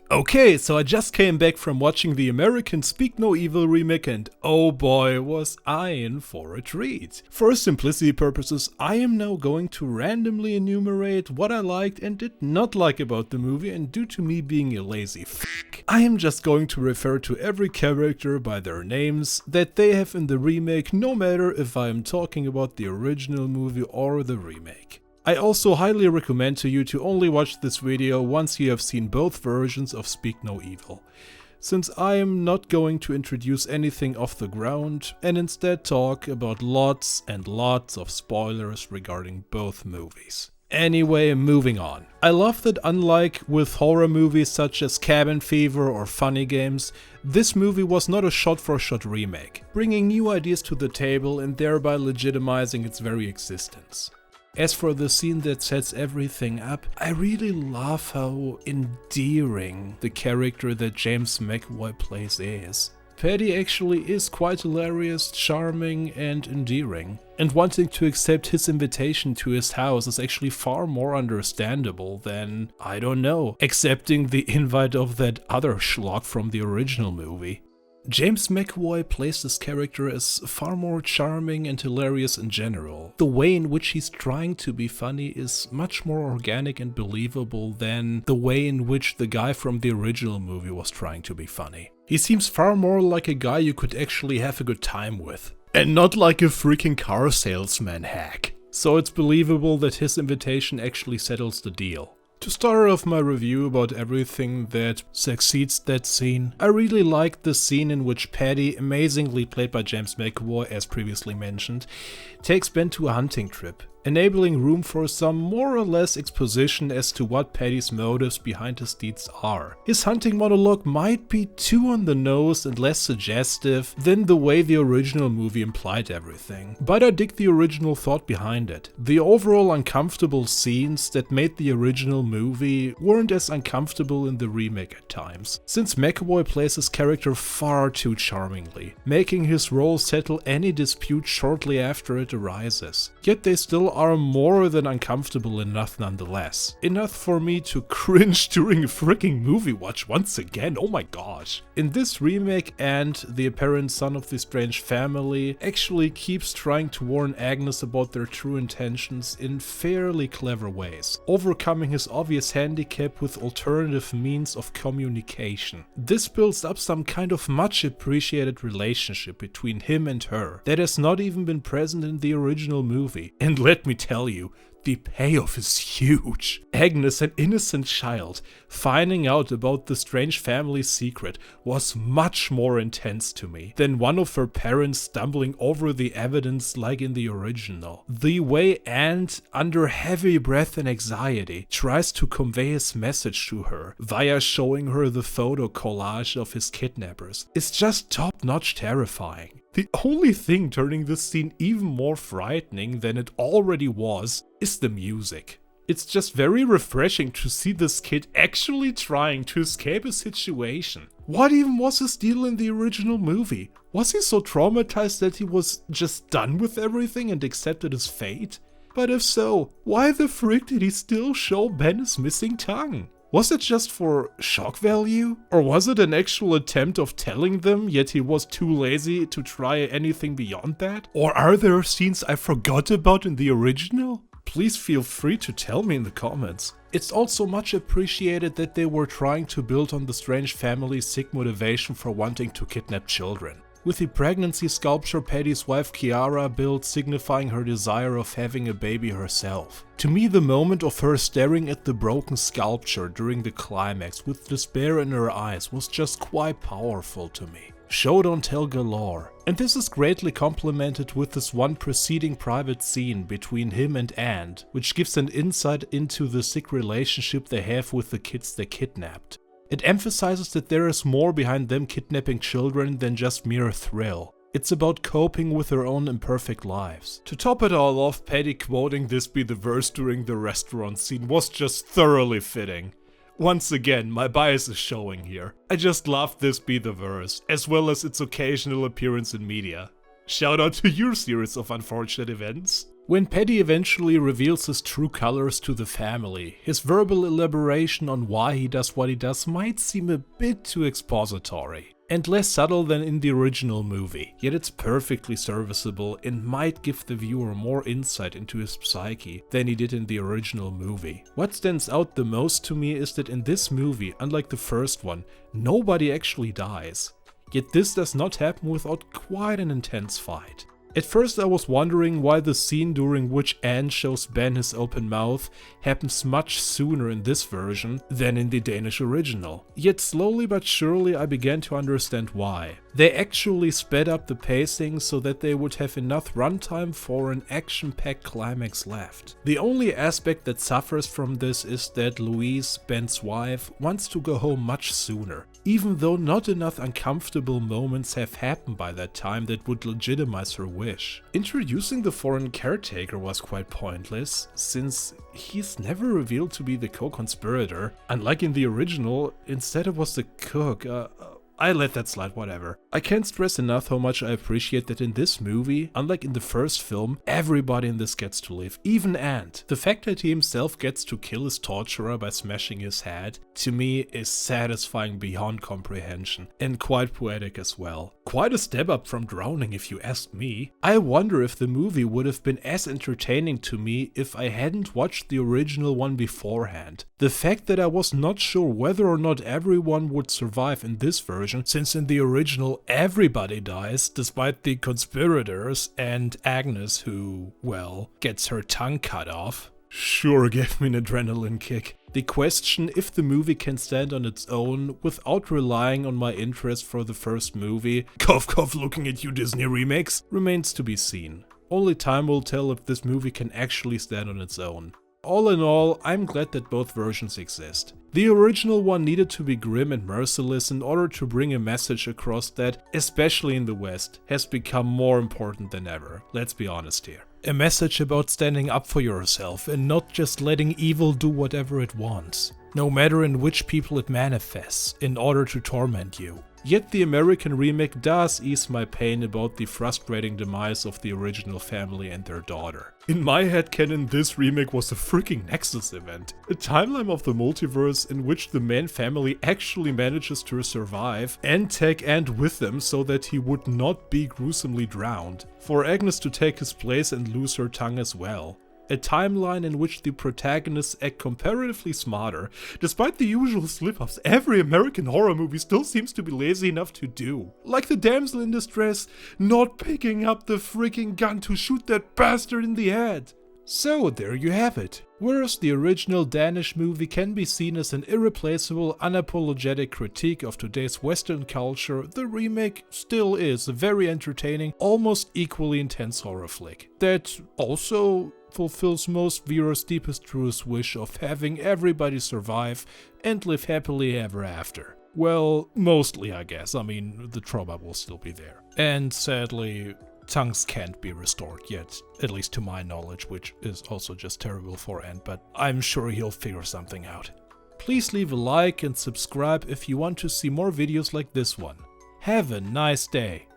Okay, so I just came back from watching the American Speak No Evil remake and oh boy was I in for a treat. For simplicity purposes, I am now going to randomly enumerate what I liked and did not like about the movie, and due to me being a lazy f***, I am just going to refer to every character by their names that they have in the remake, no matter if I am talking about the original movie or the remake. I also highly recommend to you to only watch this video once you have seen both versions of Speak No Evil, since I am not going to introduce anything off the ground and instead talk about lots and lots of spoilers regarding both movies. Anyway, moving on. I love that unlike with horror movies such as Cabin Fever or Funny Games, this movie was not a shot-for-shot remake, bringing new ideas to the table and thereby legitimizing its very existence. As for the scene that sets everything up, I really love how endearing the character that James McAvoy plays is. Paddy actually is quite hilarious, charming and endearing, and wanting to accept his invitation to his house is actually far more understandable than, I don't know, accepting the invite of that other schlock from the original movie. James McAvoy plays this character as far more charming and hilarious in general. The way in which he's trying to be funny is much more organic and believable than the way in which the guy from the original movie was trying to be funny. He seems far more like a guy you could actually have a good time with, and not like a freaking car salesman hack. So it's believable that his invitation actually settles the deal. To start off my review about everything that succeeds that scene, I really liked the scene in which Paddy, amazingly played by James McAvoy as previously mentioned, takes Ben to a hunting trip, enabling room for some more or less exposition as to what Paddy's motives behind his deeds are. His hunting monologue might be too on the nose and less suggestive than the way the original movie implied everything, but I dig the original thought behind it. The overall uncomfortable scenes that made the original movie weren't as uncomfortable in the remake at times, since McAvoy plays his character far too charmingly, making his role settle any dispute shortly after it arises. Yet they still are more than uncomfortable enough nonetheless. Enough for me to cringe during a freaking movie watch once again, oh my gosh. In this remake, and the apparent son of the strange family actually keeps trying to warn Agnes about their true intentions in fairly clever ways, overcoming his obvious handicap with alternative means of communication. This builds up some kind of much appreciated relationship between him and her that has not even been present in the original movie. And let me tell you, the payoff is huge. Agnes, an innocent child, finding out about the strange family secret was much more intense to me than one of her parents stumbling over the evidence like in the original. The way Ant, under heavy breath and anxiety, tries to convey his message to her via showing her the photo collage of his kidnappers is just top-notch terrifying. The only thing turning this scene even more frightening than it already was is the music. It's just very refreshing to see this kid actually trying to escape a situation. What even was his deal in the original movie? Was he so traumatized that he was just done with everything and accepted his fate? But if so, why the frick did he still show Ben his missing tongue? Was it just for shock value? Or was it an actual attempt of telling them, yet he was too lazy to try anything beyond that? Or are there scenes I forgot about in the original? Please feel free to tell me in the comments. It's also much appreciated that they were trying to build on the strange family's sick motivation for wanting to kidnap children, with the pregnancy sculpture Paddy's wife Kiara built signifying her desire of having a baby herself. To me, the moment of her staring at the broken sculpture during the climax with despair in her eyes was just quite powerful to me. Show don't tell galore. And this is greatly complemented with this one preceding private scene between him and Ant, which gives an insight into the sick relationship they have with the kids they kidnapped. It emphasizes that there is more behind them kidnapping children than just mere thrill. It's about coping with their own imperfect lives. To top it all off, Paddy quoting "This be the verse" during the restaurant scene was just thoroughly fitting. Once again, my bias is showing here. I just love "This be the verse", as well as its occasional appearance in media. Shout out to your series of unfortunate events. When Paddy eventually reveals his true colors to the family, his verbal elaboration on why he does what he does might seem a bit too expository and less subtle than in the original movie, yet it's perfectly serviceable and might give the viewer more insight into his psyche than he did in the original movie. What stands out the most to me is that in this movie, unlike the first one, nobody actually dies. Yet this does not happen without quite an intense fight. At first I was wondering why the scene during which Anne shows Ben his open mouth happens much sooner in this version than in the Danish original. Yet slowly but surely I began to understand why. They actually sped up the pacing so that they would have enough runtime for an action-packed climax left. The only aspect that suffers from this is that Louise, Ben's wife, wants to go home much sooner, even though not enough uncomfortable moments have happened by that time that would legitimize her wish. Introducing the foreign caretaker was quite pointless, since he's never revealed to be the co-conspirator. Unlike in the original, instead it was the cook. I let that slide, whatever. I can't stress enough how much I appreciate that in this movie, unlike in the first film, everybody in this gets to live, even Ant. The fact that he himself gets to kill his torturer by smashing his head, to me is satisfying beyond comprehension, and quite poetic as well. Quite a step up from drowning if you ask me. I wonder if the movie would have been as entertaining to me if I hadn't watched the original one beforehand. The fact that I was not sure whether or not everyone would survive in this version, since in the original everybody dies despite the conspirators and Agnes who, well, gets her tongue cut off, sure gave me an adrenaline kick. The question if the movie can stand on its own without relying on my interest for the first movie, cough cough looking at you Disney remakes, remains to be seen. Only time will tell if this movie can actually stand on its own. All in all, I'm glad that both versions exist. The original one needed to be grim and merciless in order to bring a message across that, especially in the West, has become more important than ever. Let's be honest here. A message about standing up for yourself and not just letting evil do whatever it wants, no matter in which people it manifests, in order to torment you. Yet the American remake does ease my pain about the frustrating demise of the original family and their daughter. In my headcanon, this remake was a freaking Nexus event. A timeline of the multiverse in which the main family actually manages to survive and take Ant with them so that he would not be gruesomely drowned. For Agnes to take his place and lose her tongue as well. A timeline in which the protagonists act comparatively smarter, despite the usual slip-ups every American horror movie still seems to be lazy enough to do. Like the damsel in distress not picking up the freaking gun to shoot that bastard in the head. So there you have it. Whereas the original Danish movie can be seen as an irreplaceable, unapologetic critique of today's Western culture, the remake still is a very entertaining, almost equally intense horror flick. That also fulfills most viewers' deepest truest wish of having everybody survive and live happily ever after. Well, mostly I guess, I mean the trauma will still be there. And sadly, tongues can't be restored yet, at least to my knowledge, which is also just terrible for Ant, but I'm sure he'll figure something out. Please leave a like and subscribe if you want to see more videos like this one. Have a nice day.